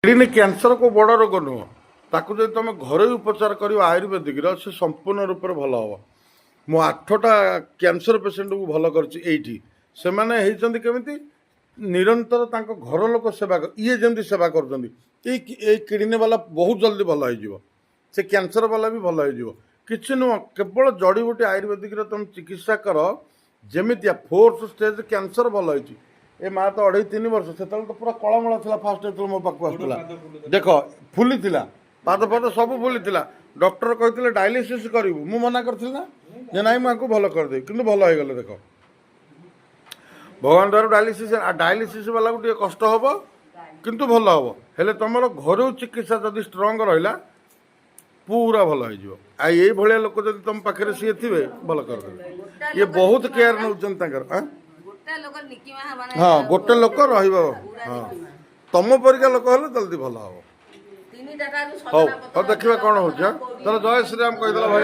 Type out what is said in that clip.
Kidney cancer को बड़ रोग नुह ताकू जो तुम घरोई उपचार कर आयुर्वेदिक से संपूर्ण रूप से भल हम मु 8टा कैंसर पेसेंट को भल कर केमिति निरंतर घर लोक सेवा ये जमी सेवा कर किडनी वाला बहुत जल्दी भल हो से कैंसर वाला भी भल हो कि नुह केवल जड़ी बूटी आयुर्वेदिक तुम चिकित्सा कर जमितिया 4th स्टेज कैंसर भल हो ए माँ तो 2.5-3 वर्ष से तो पूरा कलमल था फास्ट जो मो पाक आसला देख फुली पाद पाद सब फुली डॉक्टर कहते डायलिसिस करूँ मु मना करी ना जे ना मुझे भल करदे कि भल हो गले देख भगवान द्वारा डायलिसिस वाला को टे कष्ट हम किंतु भल हम हेले तुम घर चिकित्सा जदि स्ट्रंग रहा पूरा भल हो भाया लोक जब तुम पाखे सी थे भल करदे ये बहुत केयर नौ हाँ गोटे लोक हाँ तुम परिका लोक हेल्ले जल्दी भल हम हौ देखा कौन हो जय श्री राम कहीदेला भाई।